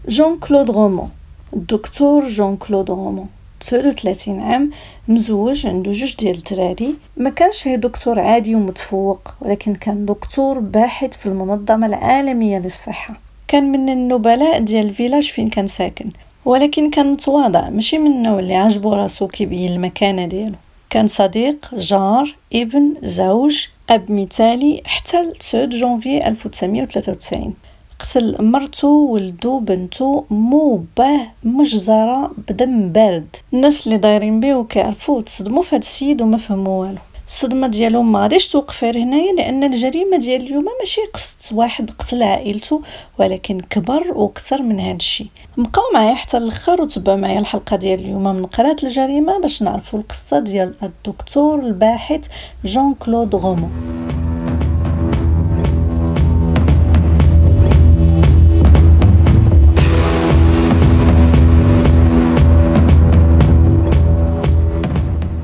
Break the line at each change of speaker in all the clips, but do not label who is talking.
جون كلود غومون. الدكتور جون كلود غومون 39 عام، مزوج، عنده 2 ديال الدراري. ما كانش هي دكتور عادي ومتفوق، ولكن كان دكتور باحث في المنظمة العالمية للصحة. كان من النبلاء ديال الفيلاج فين كان ساكن، ولكن كان متواضع، ماشي من النوع اللي عجبو راسو كيبين المكانة ديالو. كان صديق، جار، ابن، زوج، اب مثالي حتى ل 9 جونفي 1993. قتل مرتو، ولدو، بنتو، مو باه، مجزرة بدم بارد. الناس اللي دايرين بيه وكيعرفوه تصدموا في هذا السيد وما فهموا والو. الصدمه ديالو ما غاديش توقف غير هنايا، لان الجريمه ديال اليوم ماشي قصه واحد قتل عائلته، ولكن كبر وكثر من هذا الشيء. بقاو معايا حتى الاخر وتبعوا معايا الحلقه ديال اليوم من قناه الجريمه باش نعرفوا القصه ديال الدكتور الباحث جون كلود غومون.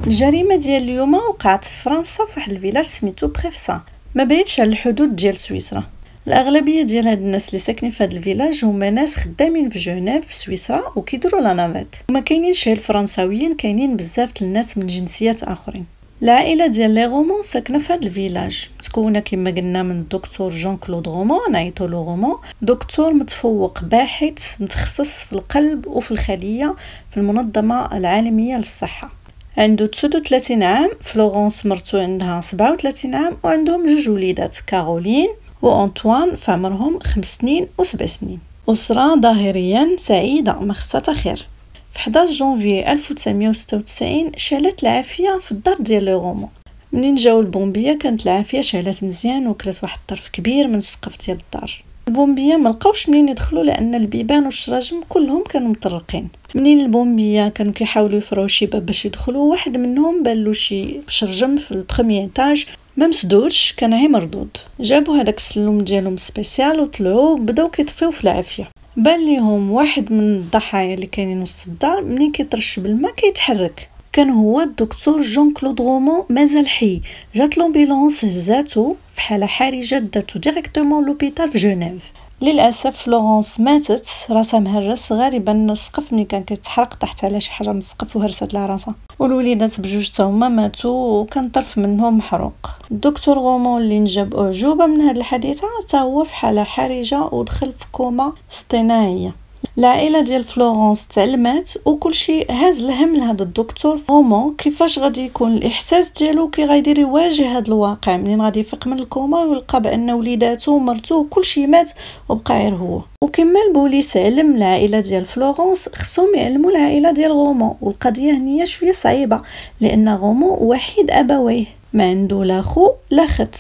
الجريمه ديال اليوم وقعت في فرنسا في واحد الفيلاج سميتو بريفسا، ما بعيدش على الحدود ديال سويسرا. الاغلبيه ديال هاد الناس اللي ساكنين في هاد الفيلاج هما ناس خدامين في جنيف في سويسرا وكيديروا لا نافيت، وما كاينينش غير الفرنساويين، كاينين بزاف الناس من جنسيات اخرين. العائله ديال لي غومون ساكنه في هاد الفيلاج، متكونه كما قلنا من الدكتور جون كلود غومون، نعيطولو غومون، دكتور متفوق باحث متخصص في القلب وفي الخليه في المنظمه العالميه للصحه. عنده 39 عام، فلورانس مرتو عندها 37 عام، وعندهم 2 وليدات، كارولين وأنطوان في عمرهم 5 سنين و7 سنين. أسرة ظاهريا سعيدة ما خصها خير. في 11 جونفي 1996 شالت العافية في الدار ديال لي غومون. منين جاو البومبية كانت العافية شالت مزيان وكلات واحد الطرف كبير من السقف ديال الدار. البومبيه ما لقاوش منين يدخلوا لان البيبان والشراجم كلهم كانوا مطرقين. منين البومبيه كانوا كيحاولوا يفروا شي باب باش يدخلوا، واحد منهم بان له شي شرجم في البريمير ايطاج ما مسدودش، كان غير مردود. جابوا هذاك السلوم ديالهم سبيسيال وطلعوا بداو كيطفيو في العافيه. بان ليهم واحد من الضحايا اللي كاينين وسط الدار منين كيطرش بالماء كيتحرك، كان هو الدكتور جون كلود غومون مازال حي. جات لومبيلونس هزاتو في حاله حرجه، داتو ديريكتومون لوبيتال في جنيف. للاسف فلورانس ماتت، راسها مهرس، غالبا السقف ملي كان كيتحرق تحت على شي حاجه من السقف وهرست لها راسها. والوليدات بجوج تا هما ماتوا وكان طرف منهم محروق. الدكتور غومون اللي نجاب اعجوبه من هذه الحادثه حتى هو في حاله حرجه ودخل في كوما اصطناعيه. العائله ديال فلورانس تعلمات وكل شيء هاز الهم لهذا الدكتور غومون كيفاش غادي يكون الاحساس ديالو، كي غادي يواجه هذا الواقع منين غادي يفيق من الكوما ويلقى بان وليداتو ومرتو كل شيء مات وبقى غير هو. وكما البوليس علم العائله ديال فلورانس، خصهم يعلموا العائله ديال غومون. والقضيه هنيه شويه صعيبه لان غومون وحيد ابويه، ما عنده لا خو لا خت،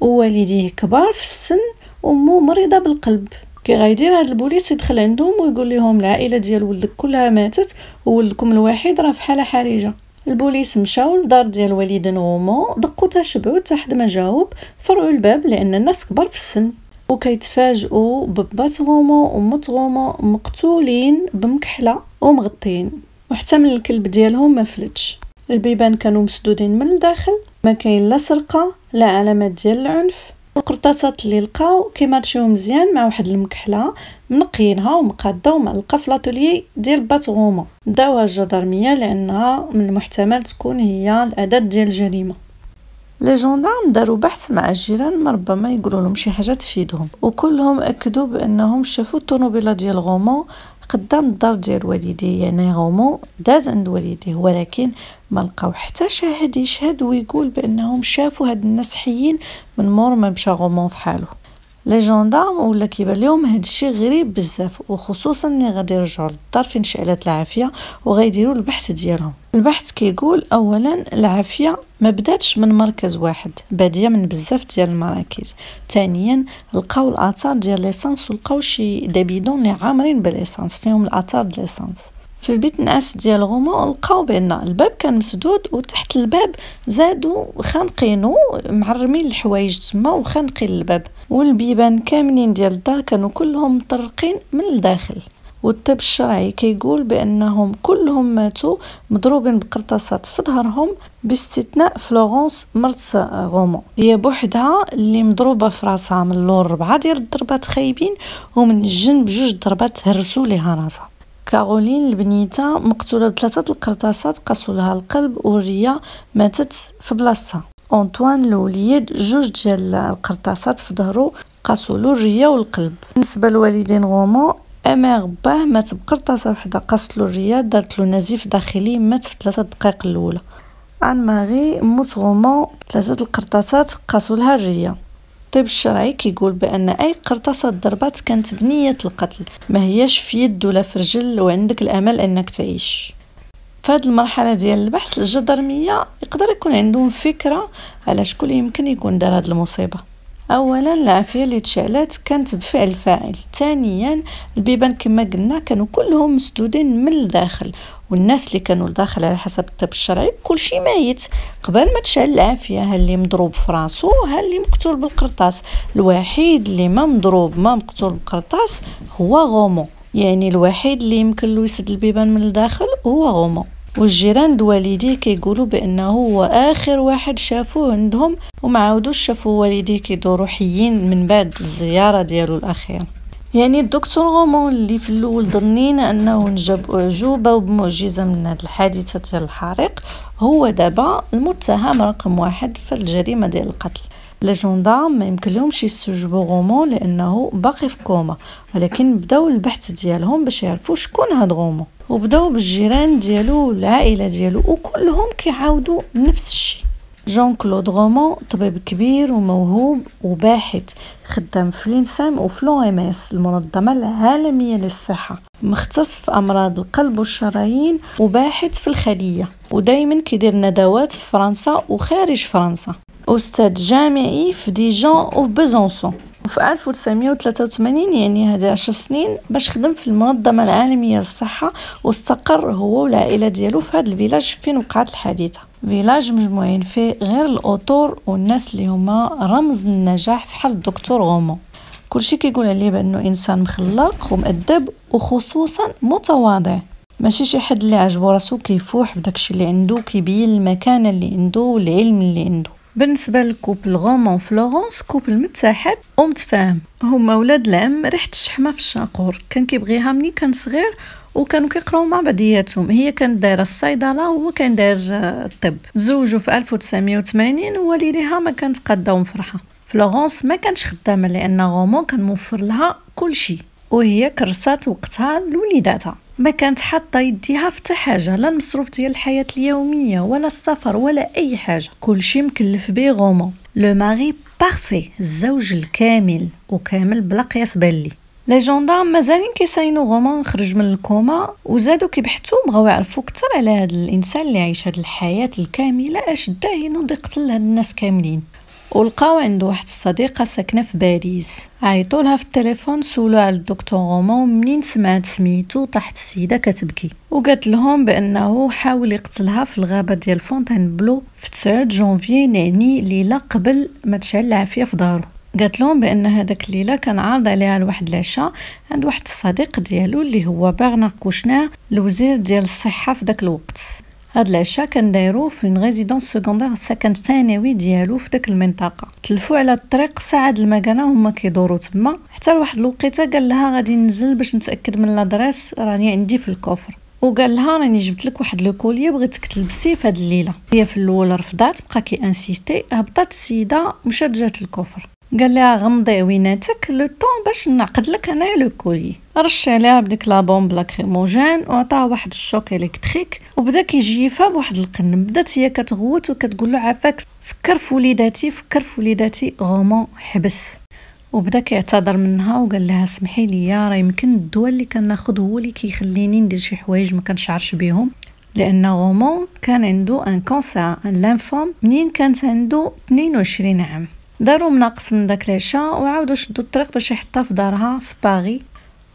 ووالديه كبار في السن، وامه مريضه بالقلب. كي غايدير هاد البوليس يدخل عندهم ويقول لهم العائله ديال ولدك كلها ماتت وولدكم الوحيد راه في حاله حرجه. البوليس مشاو للدار ديال والدين غومون، دقوا تشبعوا حتى حد ما جاوب، فرعوا الباب لان الناس كبار في السن، وكيتفاجئوا ببات غومون ومت غومون مقتولين بمكحله ومغطين، وحتى من الكلب ديالهم ما فلتش. البيبان كانوا مسدودين من الداخل، ما كاين لا سرقه لا علامات ديال العنف. القرطاسات اللي لقاو كيمارشيو مزيان مع واحد المكحله منقيينها ومقاده ومعلقه في لاتولي ديال بات غومون. داوها الجدرميه لانها من المحتمل تكون هي الاداه ديال الجريمه. لي جوندارم داروا بحث مع الجيران، ما ربما يقولوا لهم شي حاجه تفيدهم، وكلهم اكدوا بانهم شافوا الطوموبيله ديال غومون قدام الدار ديال والديه. يعني غومون داز عند والديه، ولكن ما لقاو حتى شاهد يشهد ويقول بانهم شافوا هاد الناس حيين من مور ما مشى غومون في حاله. لي جوندارم ولا كيبان لهم هاد الشيء غريب بزاف، وخصوصا ملي غادي يرجعوا للدار فين شعلت العافيه وغيديروا البحث ديالهم. البحث كيقول اولا العافيه ما بداتش من مركز واحد، باديه من بزاف ديال المراكز. ثانيا لقاو الاثار ديال ليسانس، ولقاو شي دابيدون اللي عامرين بالليسانس فيهم الاثار ديال ليسانس. في البيت نعاس ديال غومون لقاو بان الباب كان مسدود، وتحت الباب زادوا خانقينو معرمين الحوايج تما وخانقين الباب، والبيبان كاملين ديال الدار كانوا كلهم مطرقين من الداخل. والطب الشرعي كيقول بانهم كلهم ماتوا مضروبين بقرطاسات في ظهرهم باستثناء فلورانس مرت غومون، هي بوحدها اللي مضروبه في راسها من اللور 4 ديال الضربات خايبين ومن الجنب 2 ضربات هرسوا ليها راسها. كارولين البنيته مقتوله ب3 القرطاسات قاسوا لها القلب، والريا ماتت في بلاصتها. أنطوان الوليد 2 ديال القرطاسات في ظهره قاسوا له الريا والقلب. بالنسبه لوالدين غومون، امير باه مات بقرطاسه وحده قاست له الريا، دارت له نزيف داخلي، مات في 3 دقائق الاولى. عن ماري موت غومون 3 القرطاسات قاسوا لها الريا. الطب الشرعي كيقول بان اي قرطاسه ضربات كانت بنيه القتل، ما هياش في يد ولا في رجل وعندك الامل انك تعيش. في هذه المرحله ديال البحث الجدرميه يقدر يكون عندهم فكره على شكون يمكن يكون دار هذه المصيبه. اولا العافيه اللي تشعلات كانت بفعل فاعل، ثانيا البيبان كما قلنا كانوا كلهم مسدودين من الداخل، والناس اللي كانوا لداخل على حسب الطب الشرعي كلشي ميت قبل ما تشعل العافيه. ها اللي مضروب في راسو، ها اللي مقتول بالقرطاس. الوحيد اللي ما مضروب ما مقتول بالقرطاس هو غومون، يعني الوحيد اللي يمكن له يسد البيبان من الداخل هو غومون. والجيران والديه كيقولوا بانه هو اخر واحد شافوه عندهم، وما عاودوش شافوا والديه كيدوروا حيين من بعد الزياره ديالو الاخيره. يعني الدكتور غومون اللي في الاول ظنينا انه نجب اعجوبه وبمعجزه من هذه الحادثه ديال الحريق، هو دابا المتهم رقم 1 في الجريمه ديال القتل. لي جوندارم ما يمكن لهمش يستجوبوا غومون لانه باقي في كوما، ولكن بداو البحث ديالهم باش يعرفوا شكون هاد غومون، وبداو بالجيران ديالو والعائله ديالو، وكلهم كيعاودوا نفس الشيء. جون كلود غومون طبيب كبير وموهوب وباحث، خدام في لينسام وفي l'OMS المنظمه العالميه للصحه، مختص في امراض القلب والشرايين وباحث في الخليه، ودائما كيدير ندوات في فرنسا وخارج فرنسا. أستاذ جامعي في ديجون وبزونسون. وفي 1983 يعني هذه 10 سنين باش خدم في المنظمة العالمية للصحة، واستقر هو والعائلة ديالو في هذا الفيلاج فين وقعت الحادثة. فيلاج مجموعين فيه غير الأطور والناس اللي هما رمز النجاح في حال الدكتور غومون. كلشي كيقول عليه بأنه إنسان مخلق ومؤدب وخصوصا متواضع، ماشي شي حد اللي عجبو راسو كيفوح بداكشي اللي عنده، كيبين المكانة اللي عنده والعلم اللي عنده. بالنسبه للكوبل غومون فلورانس كوبل متحد ومتفاهم، هما ولاد العم ريحه الشحمه في الشاقور، كان كيبغيها مني كان صغير وكانوا كيقراو مع بعضياتهم، هي كانت دايره الصيدله وهو كان داير الطب. تزوجوا في 1980 ووالديها ما كانت قادهم فرحه. فلورانس ما كانش خدامه لان غومون كان موفر لها كل شيء، وهي كرسات وقتها لوليداتها، ما كانت حاطه يديها في حتى حاجه، لا المصروف ديال الحياه اليوميه ولا السفر ولا اي حاجه، كلشي مكلف به غومون. لو ماري بارفي، الزوج الكامل وكامل بلا قياس بالي. لي جوندارم مازالين كيساينو غومون خرج من الكوما، وزادوا كيبحثوا بغاو يعرفوا اكثر على هذا الانسان اللي عايش هذه الحياه الكامله، اش داه ينوض يقتل هاد الناس كاملين. ولقاو عنده واحد الصديقه ساكنه في باريس، عيطوا لها في التليفون سولوا على الدكتور غومون، منين سمعت سميتو طاحت السيده كتبكي، وقالت لهم بانه حاول يقتلها في الغابه ديال فونتين بلو في 9 جونفي، يعني ليله قبل ما تشعل العافيه في دارو. قالت لهم بان هذاك الليله كان عارض عليها لواحد العشاء عند واحد الصديق ديالو اللي هو برنار كوشنير، الوزير ديال الصحه في داك الوقت. هاد العشاء كان دايرو في اون ريزيدونس سكوندير، سكن ثانوي ديالو في داك المنطقه. تلفوا على الطريق ساعه المكانه هما كيدوروا تما، حتى لواحد الوقيته قال لها غادي ننزل باش نتاكد من لادريس راني عندي في الكوفر، وقال لها راني جبت لك واحد لو كوليه بغيتك تلبسيه في هاد الليله. هي في الاول رفضات، بقى كي انسيستي، هبطات السيده مشات جات الكوفر، قال لها غمضي عويناتك لو طون باش نعقد لك انا لو كولي. رش عليها بديك لا بومب لاكريموجين وعطاها واحد الشوك الكتريك وبدا كيجيفها بواحد القن. بدات هي كتغوت وكتقول له عافاك، فكر في وليداتي فكر في وليداتي. غومون حبس وبدا كيعتذر منها وقال لها اسمحي لي، راه يمكن الدواء اللي كناخذ هو اللي كيخليني ندير شي حوايج ما كنشعرش بهم، لان غومون كان عنده ان كانسر ان لانفوم منين كانت عنده 22 عام. داروا مناقص من داك العشاء وعاودوا شدوا الطريق باش يحطها في دارها في باغي،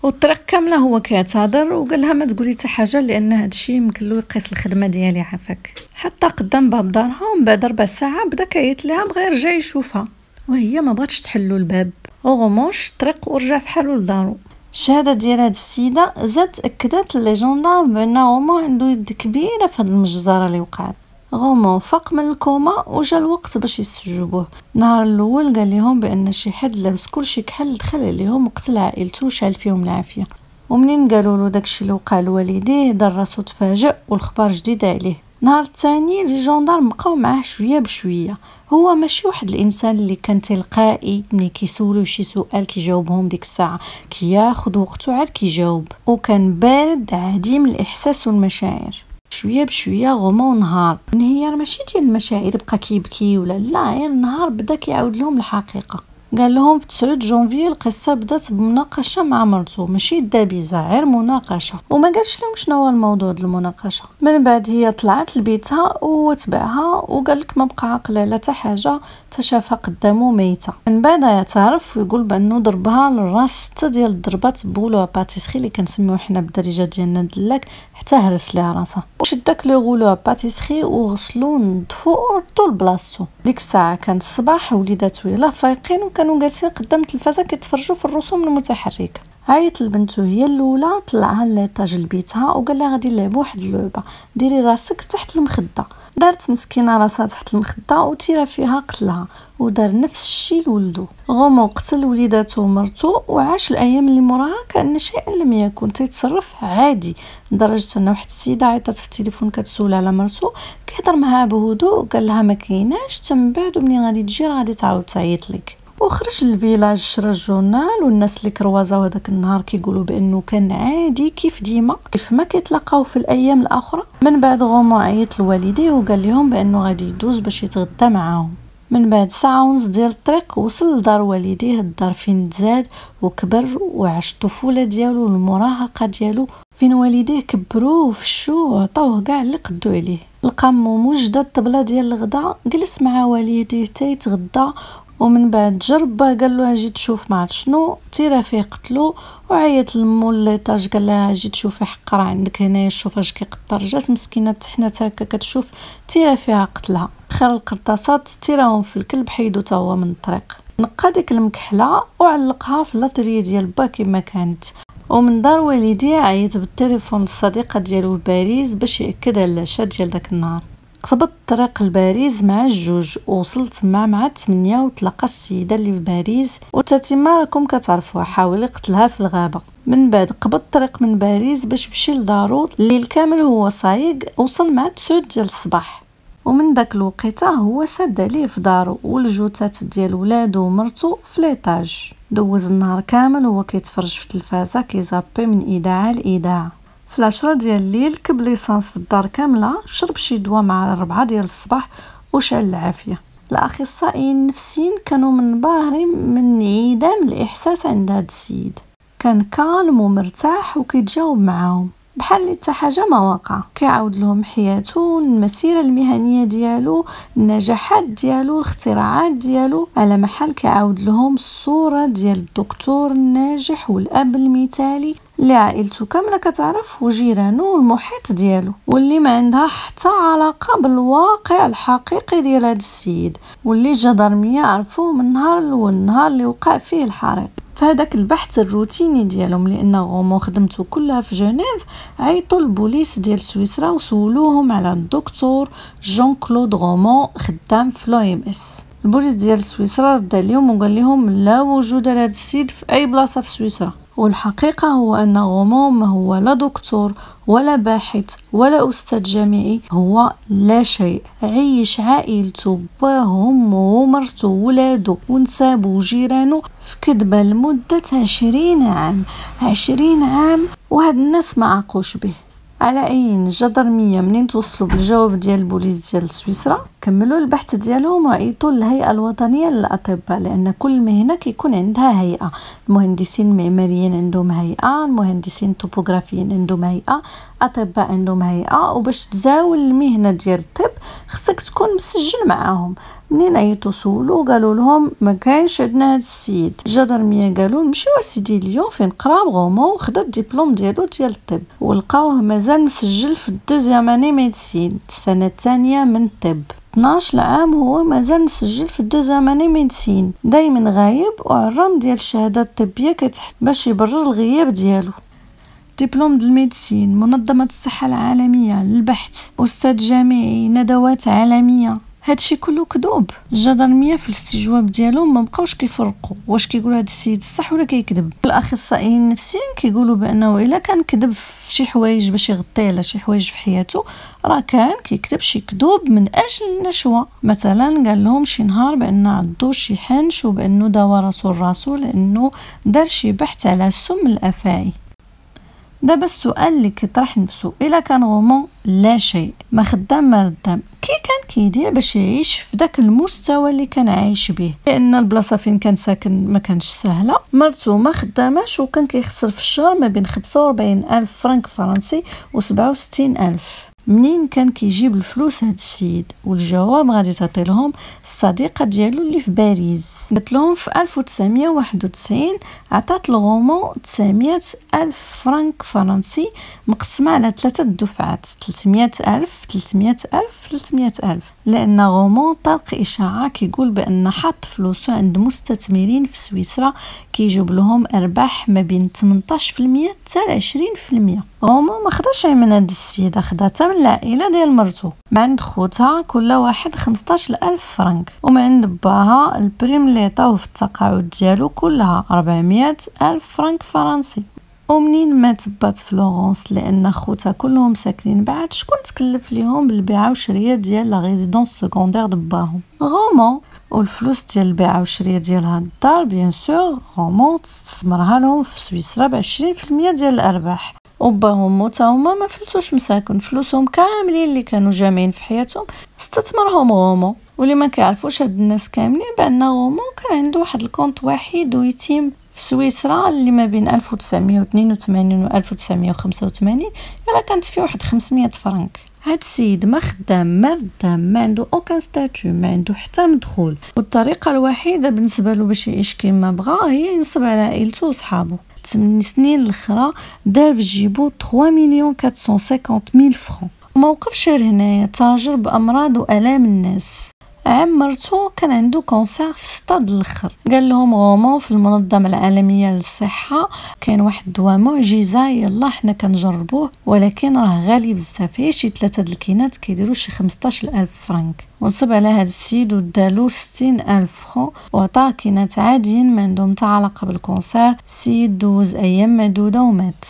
والطريق كامله هو كيعتذر وقال لها ما تقولي حتى حاجه لان هادشي يمكن له يقيس الخدمه ديالي عافاك. حتى قدام باب دارها ومن بعد 4 ساعات بدا كيعيط لها بغى يرجع يشوفها، وهي ما بغاتش تحلو الباب. غومون شد الطريق ورجع في حالو لدارو. الشهاده ديال هاد السيده زاد اكدت لي جوندارم بان غومون عنده يد كبيره في هاد المجزره اللي وقعت. غومون فاق من الكوما وجا الوقت باش يستجوبوه. النهار الاول قال لهم بان شي حد لابس كلشي كحل دخل عليهم وقتل عائلته وشعل فيهم العافيه. ومنين قالوا له داكشي اللي وقع لوالديه دار راسو تفاجئ والخبار جديد عليه. نهار الثاني لي جوندارم بقاو معاه شويه بشويه. هو ماشي واحد الانسان اللي كان تلقائي ملي كيسولو شي سؤال كيجاوبهم ديك الساعه، كياخذ وقته عاد كيجاوب، وكان بارد عديم الاحساس والمشاعر. شويه بشويه غومون نهار انهيار ماشي ديال المشاعر بقى كيبكي ولا لا، غير نهار بدا كيعاود لهم الحقيقه. قال لهم في 9 جونفي القصه بدات بمناقشه مع مرته، ماشي دابيزه، غير مناقشه، وما قالش لهم شنو هو الموضوع ديال المناقشه. من بعد هي طلعت لبيتها وتبعها وقال لك ما بقى عاقل على حتى حاجه، تشافى قدامه ميته. من بعد يعترف ويقول بانه ضربها للراس 6 ديال الضربات بولو باتيسري اللي كنسميوه حنا بالدارجه ديالنا دلاك، حتى هرس ليها راسها. وشد داك لو غولو باتيسري وغسلو ونظفو وردو لبلاصتو. ديك الساعه كان الصباح، وليدات ويلا فايقين وكانوا جالسين قدام التلفازه كيتفرجوا في الرسوم المتحركه. عيط لبنته هي الاولى، طلعها ليطاج لبيتها وقال لها غادي نلعبوا واحد اللعبه، ديري راسك تحت المخده. دارت مسكينه راسها تحت المخده وتيرا فيها قتلها، ودار نفس الشيء لولدو. غومون قتل وليداتو ومرتو وعاش الايام اللي موراها كان شيئا لم يكن، تيتصرف عادي، لدرجه ان واحد السيده عيطات في التليفون كتسول على مرتو، كيهضر معها بهدوء وقال لها ما كايناش، تم بعد ومنين غادي تجي راه غادي تعاود تعيط لك. وخرج للفيلاج شرا الجورنال، والناس اللي كروازاو هذاك النهار كيقولوا بانه كان عادي كيف ديما، كيف ما كيتلاقاو في الايام الاخرى. من بعد غومون عيط لوالديه وقال لهم بانه غادي يدوز باش يتغدى معاهم. من بعد ساعه ونص ديال الطريق وصل لدار والديه، الدار فين تزاد وكبر وعاش الطفوله ديالو والمراهقه ديالو، فين والديه كبروه وفشوه وعطاوه كاع اللي قدو عليه. لقى موجده الطبله ديال الغداء، جلس مع والديه حتى يتغدى، ومن بعد جرب قال له اجي تشوف ما عرف شنو، تيرا فيه قتلو. وعيط لمو ليطاج قال لها اجي تشوفي حق راه عندك هنايا شوف اش كيقطر. جات مسكينه تحنات هكا كتشوف، تيرا فيها قتلها. خير القرطاسات تيراهم في الكلب، حيدو تا هو من الطريق. نقى ديك المكحله وعلقها في لاطريه ديال با كما كانت. ومن دار والديه عيط بالتليفون للصديقه ديالو باريس باش ياكد على العشاء ديال داك النهار. قصبت الطريق لباريس مع الجوج ووصلت مع 8 وتلقى السيده اللي في باريس، وتتما راكم كتعرفوها حاول يقتلها في الغابه. من بعد قبض الطريق من باريس باش يمشي لدارو، الليل كامل هو صايق، وصل مع 9 ديال الصباح. ومن داك الوقيته هو ساد عليه في دارو والجوتات ديال ولادو ومرتو في ليطاج. دوز النهار كامل هو كيتفرج في التلفازه كيزابي من اذاعه لاذاعه. في 10 ديال الليل كب ليسانس في الدار كامله، شرب شي دواء مع 4 ديال الصباح وشعل العافيه. الاخصائيين النفسيين كانوا منبهرين من انعدام الاحساس عند هذا السيد، كان كالم ومرتاح وكيتجاوب معاهم بحال اللي حتى حاجه ما واقع. كيعاود لهم حياته، المسيره المهنيه ديالو، النجاحات ديالو، الاختراعات ديالو، على محل كيعاود لهم الصوره ديال الدكتور الناجح والاب المثالي اللي عائلته كامله كتعرف، وجيرانه والمحيط ديالو، واللي ما عندها حتى علاقه بالواقع الحقيقي ديال هذا السيد، واللي الجدرميه عرفوه من النهار الاول، النهار اللي وقع فيه الحريق. فهداك البحث الروتيني ديالهم، لان غومون خدمته كلها في جنيف، عيطوا للبوليس ديال سويسرا وسولوهم على الدكتور جون كلود غومون خدام في لو MS. البوليس ديال سويسرا رد عليهم وقال لهم لا وجود لهذا السيد في اي بلاصه في سويسرا. والحقيقه هو ان غومون ما هو لا دكتور ولا باحث ولا أستاذ جامعي، هو لا شيء. عيش عائلته باه ومرته وولادو ونسابو وجيرانو في كذبة لمدة 20 عام. 20 عام وهاد الناس ما عاقوش به. على اي الجدرميه منين توصلوا بالجواب ديال البوليس ديال سويسرا كملوا البحث ديالهم وعيطوا للهيئه الوطنيه للاطباء، لان كل مهنه كيكون عندها هيئه. المهندسين المعماريين عندهم هيئه، المهندسين الطوبوغرافيين عندهم هيئه، اطباء عندهم هيئه. وباش تزاول المهنه ديال الطب خصك تكون مسجل معاهم. منين عيطوا سولوا قالوا لهم ما كاينش عندنا هذا السيد. الجدرميه قالوا نمشيو اسيدي اليوم فين قرا غومون وخدا الدبلوم ديالو ديال الطب، ولقاوه مازال مسجل في الدوزيام اني ميديسين، السنه الثانيه من الطب. 12 عام هو مازال مسجل في الدوزاماني ميديسين، دايما غايب وعرام ديال الشهاده الطبيه كتحت باش يبرر الغياب ديالو. دبلوم د الميديسين، منظمه الصحه العالميه للبحث، استاذ جامعي، ندوات عالميه. هادشي كله كذوب. الجدرميه في الاستجواب ديالهم ما بقاوش كيفرقوا واش كيقولوا هاد السيد الصح ولا كيكذب. الاخصائيين النفسيين كيقولوا بانه الا كان كذب في شي حوايج باش يغطي على شي حوايج في حياته، راه كان كيكذب شي كذوب من اجل النشوه. مثلا قال لهم شي نهار بان عضو شي حنش وبانه داوا راسو لانه دار شي بحث على سم الافاعي. دابا السؤال اللي كيطرح نفسه، الا كان غومون لا شيء، ما خدام ما ردام، كي كان كيدير باش يعيش في داك المستوى اللي كان عايش به؟ لان البلاصه فين كان ساكن ما كانش سهله، مرتو ما خداماش وكان كيخسر في الشهر ما بين 45,000 فرنك فرنسي و 67,000. منين كان كيجيب الفلوس هاد السيد؟ والجواب غادي تعطي لهم الصديقه ديالو اللي في باريس. قالت لهم في 1991 عطات الغومون 900,000 فرنك فرنسي مقسمه على 3 دفعات، 300,000 300,000 300,000، لان غومون طلق اشاعه كيقول بان حط فلوسه عند مستثمرين في سويسرا كيجيب لهم ارباح ما بين 18% حتى 20%. غومون ما خداش من هاد السيده، خداتها من العائله ديال مرتو. ما عند خوتها كل واحد 15,000 فرنك، وما عند باها البريم اللي عطاوه في التقاعد ديالو كلها 400,000 فرنك فرنسي. ومنين مات بات فلورنس لان خوتها كلهم ساكنين بعاد، شكون تكلف ليهم بالبيعه والشريه ديال لا ريزيدونس سكوندير دباهم؟ غومون. والفلوس ديال البيعه والشريه ديال هاد الدار بيان سور غومون تستثمرها لهم في سويسرا ب 20% ديال الارباح. وباهم وتا هما ما فلتوش مساكن، فلوسهم كاملين اللي كانوا جامعين في حياتهم استثمرهم غومون. واللي ما كيعرفوش هاد الناس كاملين بان غومون كان عنده واحد الكونت وحيد ويتيم في سويسرا اللي ما بين 1982 و 1985 يلا كانت فيه واحد 500 فرنك. هاد السيد ما خدام ما ردام، ما عنده اوكان ستاتيو، ما عنده حتى مدخول، والطريقه الوحيده بالنسبه له باش يعيش كيما بغا هي ينصب على عائلته وصحابه. 8 سنين الاخرى دار في جيبو 3,450,000 فرنك. وما وقفش هنايا، تاجر بامراض والام الناس. عام مرتو كان عنده كونسير في ستاد الاخر. قال لهم غومون في المنظمه العالميه للصحه كاين واحد الدواء معجزه، يلا حنا كنجربوه ولكن راه غالي بزاف، هي شي 3 د الكينات كيديروا شي 15,000 فرنك. ونصب على هذا السيد ودالو 60,000 فرنك وعطاه كينات عاديين ما عندهم حتى علاقه بالكونسير. السيد دوز ايام معدوده ومات.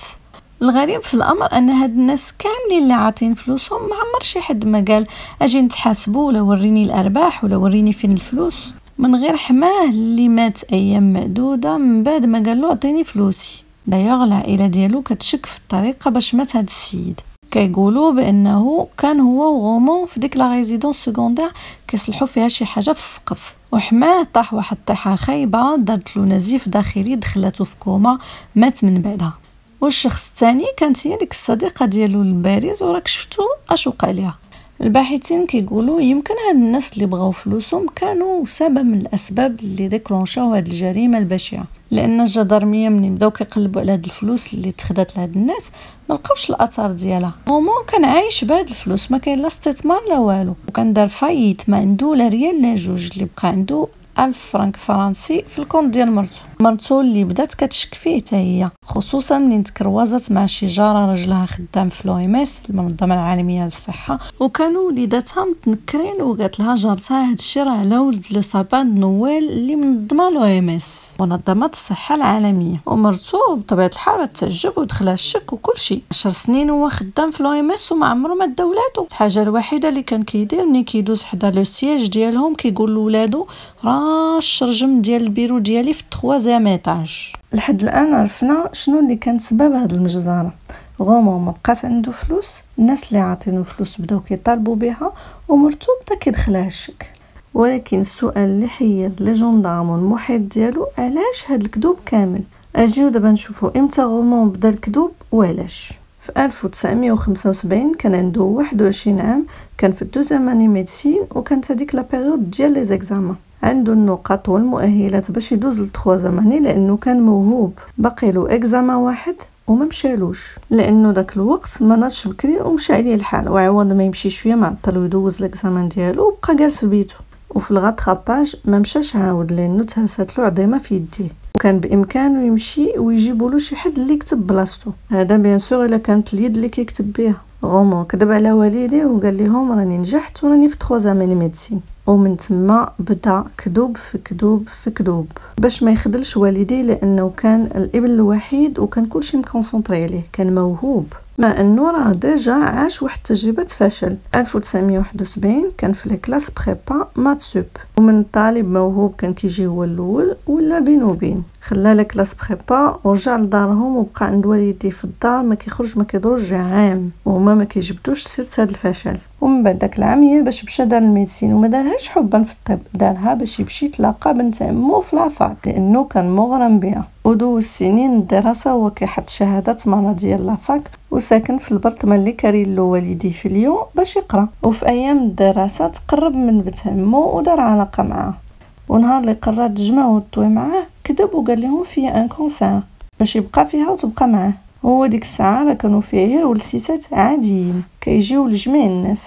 الغريب في الامر ان هاد الناس كاملين اللي عاطين فلوسهم ما عمر شي حد ما قال اجي نتحاسبوا ولا وريني الارباح ولا وريني فين الفلوس، من غير حماه اللي مات ايام معدوده من بعد ما قال له اعطيني فلوسي. دايوغ العائله ديالو كتشك في الطريقه باش مات هاد السيد. كيقولوا بانه كان هو وغومون في ديك لا ريزيدونس سكوندير كيصلحوا فيها شي حاجه في السقف، وحماه طاح واحد الطيحه خايبه دارت له نزيف داخلي دخلته في كوما، مات من بعدها. والشخص الثاني كانت هي ديك الصديقه ديالو لباريس وراك شفتو اش وقع ليها. الباحثين كيقولوا يمكن هاد الناس اللي بغاو فلوسهم كانوا سبب من الاسباب اللي ديكلونشاو هاد الجريمه البشعه، لان الجدرميه ملي بداو كيقلبوا على هاد الفلوس اللي تخدات لهاد الناس ما لقاوش الاثار ديالها. هما كان عايش بهاد الفلوس، ما كاين لا استثمار لا والو، وكان دار فايت، ما عنده لا ريال لا جوج، اللي بقى عنده 1000 فرنك فرنسي في الكونت ديال مرتو اللي بدات كتشك فيه حتى هي، خصوصا ملي تكروازت مع شجاره راجلها خدام في لويمس المنظمه العالميه للصحه، وكانوا وليداتها متنكرين وقالت لها جارتها هادشي راه على ولد لو سابان نويل اللي منظمه لويمس منظمه الصحه العالميه. ومرتو بطبيعه الحال تعجب ودخلها الشك وكل شيء. 10 سنين هو خدام في لويمس وما عمره ما دا ولادو. الحاجه الوحيده اللي كان كيدير ملي كيدوز حدا لو سياج ديالهم كيقول لولادو راه الشرجم ديال البيرو ديالي في 3 ايطاج. لحد الان عرفنا شنو اللي كان سبب هذه المجزره. غومون ما بقات عنده فلوس، الناس اللي عاطينو فلوس بداو كيطالبوا بها، ومرتو بدا كيدخلها الشك. ولكن السؤال اللي حير لي جوندارم والمحيط ديالو علاش هاد الكذوب كامل؟ اجيو دابا نشوفوا امتى غومون بدا الكذوب وعلاش. في 1975 كان عنده 21 عام، كان في الدوزاماني ميديسين، وكانت هذيك لا بيريود ديال لي زيكزامان. عنده النقاط والمؤهلات باش يدوز للتخوازاماني لانه كان موهوب. باقي له اكزاما واحد وما مشالوش لانه داك الوقت ما ناضش بكري ومشى عليه الحال، وعوض ما يمشي شويه معطل ويدوز ليكزامان ديالو وبقى جالس في بيتو. وفي الغاتراباج ما مشاش عاود لانه تهرست له عظيمه في يديه، وكان بامكانه يمشي ويجيبوا له شي حد اللي يكتب بلاصتو. هذا بيان سور الا كانت اليد اللي كيكتب بها. غومون كذب على والديه وقال لهم راني نجحت وراني في 3 عام ميديسين، ومن تما بدا كذوب في كذوب في كذوب باش ما يخدلش والديه، لانه كان الابن الوحيد وكان كلشي مكونسونطري عليه، كان موهوب. مع انه راه ديجا عاش واحد تجربه فشل. 1971 كان في الكلاس بريبا مات سوب، ومن طالب موهوب كان كيجي هو الاول ولا بين وبين، خلى الكلاس بريبا ورجع لدارهم وبقى عند والديه في الدار، ما كيخرج ما كيدروش عام وهما ما كيجبدوش سيره هذا الفشل. ومن بعد داك العام هي باش مشى دار الميديسين، وما دارهاش حبا في الطب، دارها باش يمشي يتلاقى بنت عمو في لافاك لانه كان مغرم بها. ودوز سنين الدراسه وهو كيحط شهادات مرة ديال لافاك، وساكن في البرطمان اللي كارين له والديه في ليون باش يقرا. وفي ايام الدراسه تقرب من بنت عمو ودار علاقه معاه، ونهار اللي قرر تجمعو وطوي معاه كذب وقال لهم فيها ان كونسير باش يبقى فيها وتبقى معاه. هو ديك الساعه راه كانوا فيه غير ولسيسات عاديين كيجيو لجميع الناس.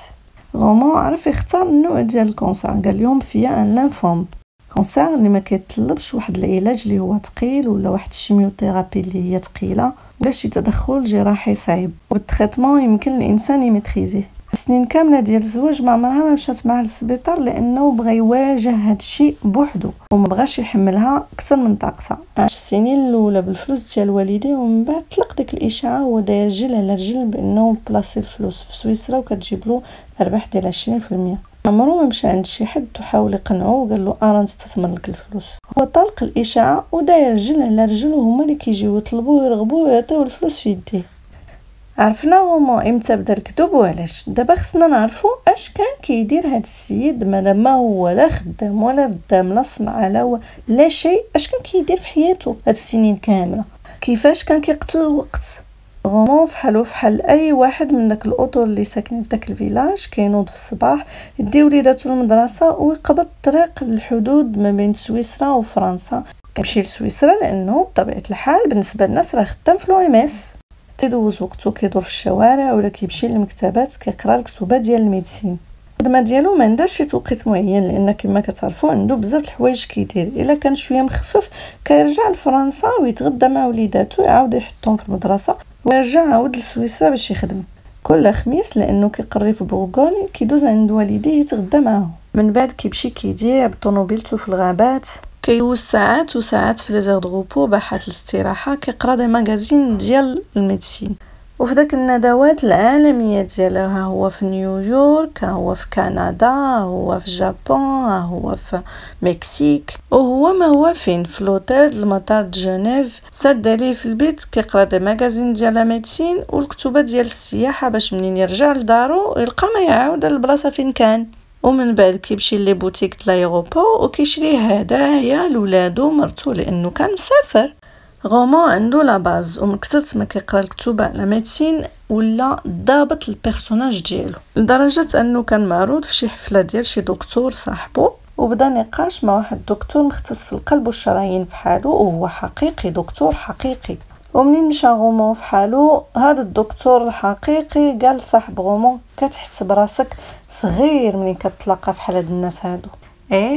غومون عرف يختار النوع ديال الكونسير، قال لهم فيها ان لانفوم، كونسير اللي ما كيطلبش واحد العلاج اللي هو ثقيل ولا واحد الشيميوثيرابي اللي هي ثقيله ولا شي تدخل جراحي صعيب، والتريتمون يمكن الانسان يميتريزيه. سنين كامله ديال الزواج ما عمرها ما مشات معاه للسبيطار لانه بغى يواجه هذا الشيء بوحدو وما بغاش يحملها اكثر من طاقته. عاش السنين الاولى بالفلوس ديال والديه، ومن بعد طلق ديك الاشاعه هو داير رجل على رجل بانه بلاصي الفلوس في سويسرا وكتجيب له ارباح ديال 20%. عمرو ما مشى عند شي حد وحاول يقنعه وقال له راه نستثمر لك الفلوس. هو طلق الاشاعه وداير رجل على رجل، وهما اللي كيجيو يطلبوه ويرغبوه ويعطيوه الفلوس في يديه. عرفنا هما امتى بدا الكذوب وعلاش. دابا خصنا نعرفوا اش كان كيدير هذا السيد مادام ما هو لا خدام ولا ردام لا صنعه لا شيء. اش كان كيدير في حياته هاد السنين كامله؟ كيفاش كان كيقتل الوقت؟ غومون فحال اي واحد من داك الاطر اللي ساكنين في داك الفيلاج، كينوض في الصباح يدي وليداتو للمدرسه ويقبض الطريق للحدود ما بين سويسرا وفرنسا. كيمشي لسويسرا لانه بطبيعه الحال بالنسبه للناس راه خدام في الOMS، تيدوز وقته كيدور في الشوارع ولا كيمشي للمكتبات كيقرا الكتوبه ديال الميديسين. الخدمه ديالو ما عندهاش شي توقيت معين لان كما كتعرفوا عنده بزاف الحوايج كيدير. الا كان شويه مخفف كيرجع لفرنسا ويتغدى مع وليداتو، يعاود يحطهم في المدرسه ويرجع عاود لسويسرا باش يخدم كل خميس، لانه كيقري في بورغوني كيدوز عند والديه يتغدى معاهم. من بعد كيمشي كيدير بطونوبيلتو في الغابات، كيدوز ساعات وساعات في لي زير دروبو باحات الاستراحه كيقرا دي ماغازين ديال الميديسين. وفي داك الندوات العالميه ديالها، ها هو في نيويورك، ها هو في كندا، ها هو في اليابان، ها هو في مكسيك، وهو ما هو فين في لوتيل المطار د جنيف سد عليه في البيت كيقرا دي ماغازين ديال الميديسين والكتوبه ديال السياحه باش منين يرجع لدارو يلقى ما يعاود للبلاصه فين كان. ومن بعد كيمشي لي بوتيك د لايروبور وكيشري هدايا لولادو مرتو لانه كان مسافر. غومون عنده لا باز، ومن كثرت ما كيقرا الكتوبه على ميديسين ولا ضابط البيرسوناج ديالو، لدرجه انه كان معروض في شي حفله ديال شي دكتور صاحبو، وبدا نقاش مع واحد الدكتور مختص في القلب والشرايين في حاله، وهو حقيقي دكتور حقيقي. ومنين مشى غومون في حاله، هذا الدكتور الحقيقي قال صاحب غومون كتحس براسك صغير ملي كتلاقى فحال هاد الناس هادو.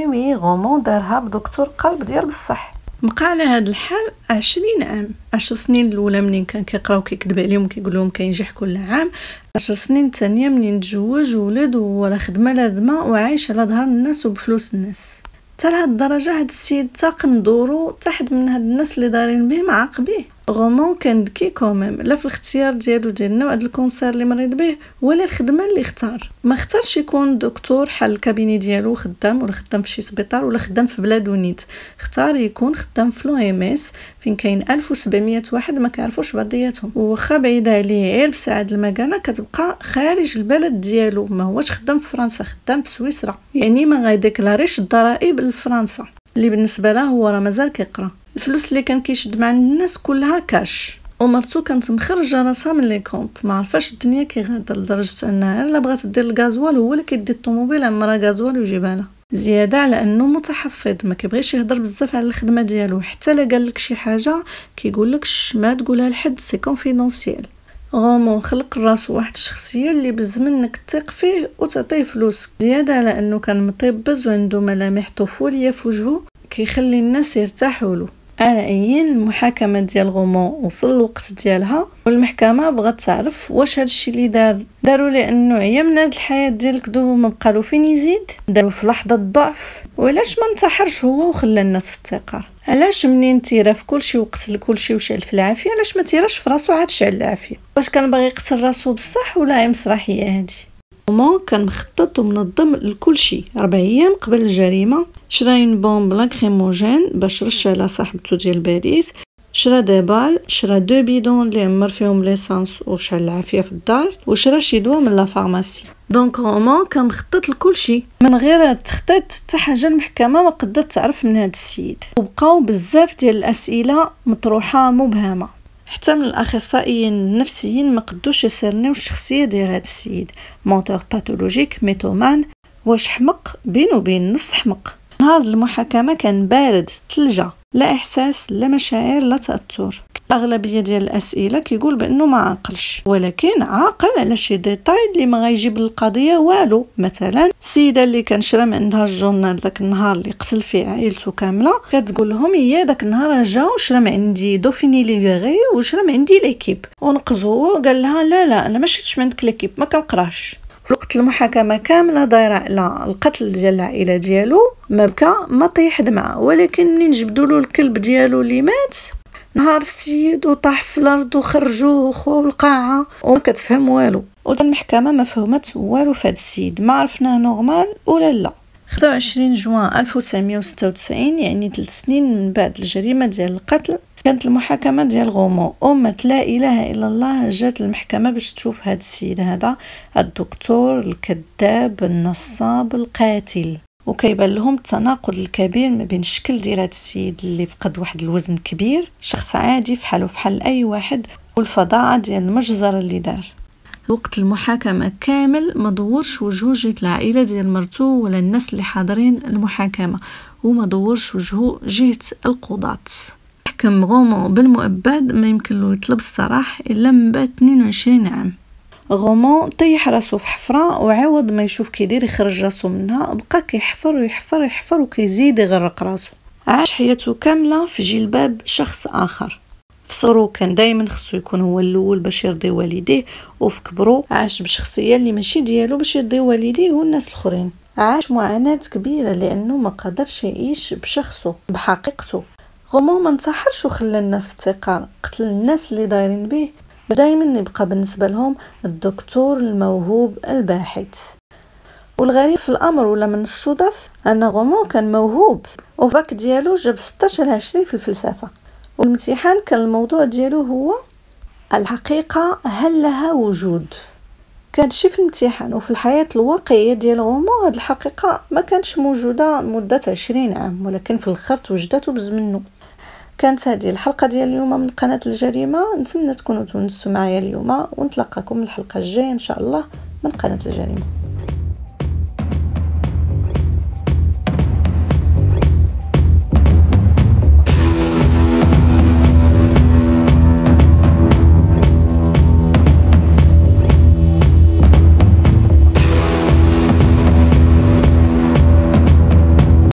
وي غومون دارها بدكتور قلب ديال بصح. بقى على هذا الحال 20 عام. 10 سنين الاولى منين كان كيقراو كيكذب عليهم كيقول لهم كينجح كل عام، 10 سنين الثانيه منين تزوج وولد ولا خدمه لازمه وعايش على ظهر الناس وبفلوس الناس. حتى لهاد الدرجه هاد السيد تاق ندورو تحت من هاد الناس اللي دارين به معاقبيه. غومون كان ذكي كوميم، لا في الاختيار ديالو ديال النوع ديال الكونسير اللي مريض به ولا الخدمه اللي اختار. ما اختارش يكون دكتور حل الكابيني ديالو خدام ولا خدام في شي سبيطار ولا خدام في بلادو نيت، اختار يكون خدام في الOMS فين كاين 1700 واحد ما كيعرفوش بعضياتهم، وواخا بعيده عليه غير بساعد المكانه كتبقى خارج البلد ديالو، ما هوش خدام في فرنسا، خدام في سويسرا، يعني ما غيديكلاريش الضرائب لفرنسا اللي بالنسبه له هو راه مازال كيقرا. الفلوس اللي كان كيشد مع الناس كلها كاش، ومرتو كانت مخرجه راسها من لي كونط، ما عرفاش الدنيا كي غادا، لدرجه انها الا بغات دير الغازوال هو اللي كيدي الطوموبيل عمرها غازوال ويجيبها لها. زياده على انه متحفظ ما كيبغيش يهضر بزاف على الخدمه ديالو، حتى لا قال لك شي حاجه كيقول لكش ما تقولها لحد، سي كونفيدونسيال. غومون خلق راسو واحد الشخصيه اللي بز منك تثق فيه وتعطيه فلوس. زياده على انه كان مطبز وعنده ملامح طفوليه في وجهه كيخلي الناس يرتاحوا له. على ايين المحاكمه ديال غومون وصل الوقت ديالها، والمحكمه بغات تعرف واش هادشي اللي داروا لانه عيا من هاد الحياه ديال الكذوب وما بقالو فين يزيد، داروا في لحظه الضعف، وعلاش ما انتحرش هو وخلى الناس في الثقه. علاش منين تيرا في كلشي وقتل كلشي وشعل في العافيه، علاش ما تيراش في راسو عاد شعل العافيه؟ واش كان باغي يقتل راسو بصح ولا هي مسرحيه هادي؟ غومون كان مخطط ومنظم لكل شيء. 4 ايام قبل الجريمه شرا اون بومب لاكريموجين باش رش على صاحبته ديال باريس، شرا دي بال، شرا 2 بيدون اللي عمر فيهم ليسانس وشعل العافيه في الدار، وشرا شي دواء من لا فارماسي. دونك غومون كان مخطط لكل شيء. من غير التخطيط حتى حاجه المحكمه ما قدرت تعرف من هذا السيد، وبقاو بزاف ديال الاسئله مطروحه مبهمه. حتى من الاخصائيين النفسيين ما قدوش يسرنيو الشخصيه ديال هذا السيد. مونتور باثولوجيك، ميتومان، واش حمق؟ بين وبين نص حمق. نهار المحاكمه كان بارد ثلجه، لا احساس لا مشاعر لا تاثر. الاغلبيه ديال الاسئله كيقول بانه ما عاقلش، ولكن عاقل على شي ديتاي اللي ما غيجيب للقضيه والو. مثلا السيده اللي كان شرا من عندها الجورنال داك النهار اللي قتل فيه عائلته كامله، كتقول لهم هي داك النهار جا وشرا من عندي دوفيني ليبيغي وشرا من عندي ليكيب، ونقز هو وقال لها لا انا ما شفتش من عندك ليكيب، ما كنقراش. في وقت المحاكمه كامله دايره على القتل ديال العائله ديالو، ما بكى ما طيح دمعه، ولكن منين جبدوا له الكلب ديالو اللي مات نهار السيد وطاح في الارض وخرجوه خوه القاعه وما كتفهم والو. والمحكمه ما فهمت والو في هذا السيد، ما عرفناه نورمال ولا لا. 25 جوان 1996 يعني 3 سنين من بعد الجريمه ديال القتل، كانت المحاكمه ديال غومون. أمة لا اله الا الله جات المحكمه باش تشوف هذا السيد هذا، الدكتور الكذاب النصاب القاتل. وكيبان لهم التناقض الكبير ما بين الشكل ديال هذا السيد اللي فقد واحد الوزن كبير، شخص عادي فحالو فحال اي واحد، والفظاعه ديال المجزره اللي دار. وقت المحاكمه كامل ما دورش وجهه جهه العائله ديال مرتو ولا الناس اللي حاضرين المحاكمه، وما دورش وجهه جهه القضاة. حكم غومون بالمؤبد، ما يمكن له يطلب السراح الا من بعد 22 عام. غومون طيح راسو في حفره، وعوض ما يشوف كيدير يخرج راسو منها بقى كيحفر ويحفر يحفر وكيزيد يغرق راسو. عاش حياته كامله في جلباب شخص اخر. في صغرو كان دائما خصو يكون هو الاول باش يرضي والديه، وفي كبرو عاش بشخصيه اللي ماشي ديالو باش يرضي والديه والناس الاخرين. عاش معاناه كبيره لانه ما قدرش يعيش بشخصه بحقيقته. غومون ما انتحرش وخلى الناس في الثقه، قتل الناس اللي دايرين به دايما يبقى بالنسبه لهم الدكتور الموهوب الباحث. والغريب في الامر ولا من الصدف ان غومون كان موهوب، وفاك ديالو جاب 16/20 في الفلسفه. والامتحان كان الموضوع ديالو هو الحقيقه هل لها وجود. كان شي في الامتحان، وفي الحياه الواقعيه ديال غومون هاد الحقيقه ما كانتش موجوده لمده 20 عام، ولكن في الاخر توجدت بزمنه. كانت هذه الحلقه ديال اليوم من قناه الجريمه، نتمنى تكونوا تونسوا معايا اليوم، ونتلاقاكم الحلقه الجايه ان شاء الله من قناه الجريمه.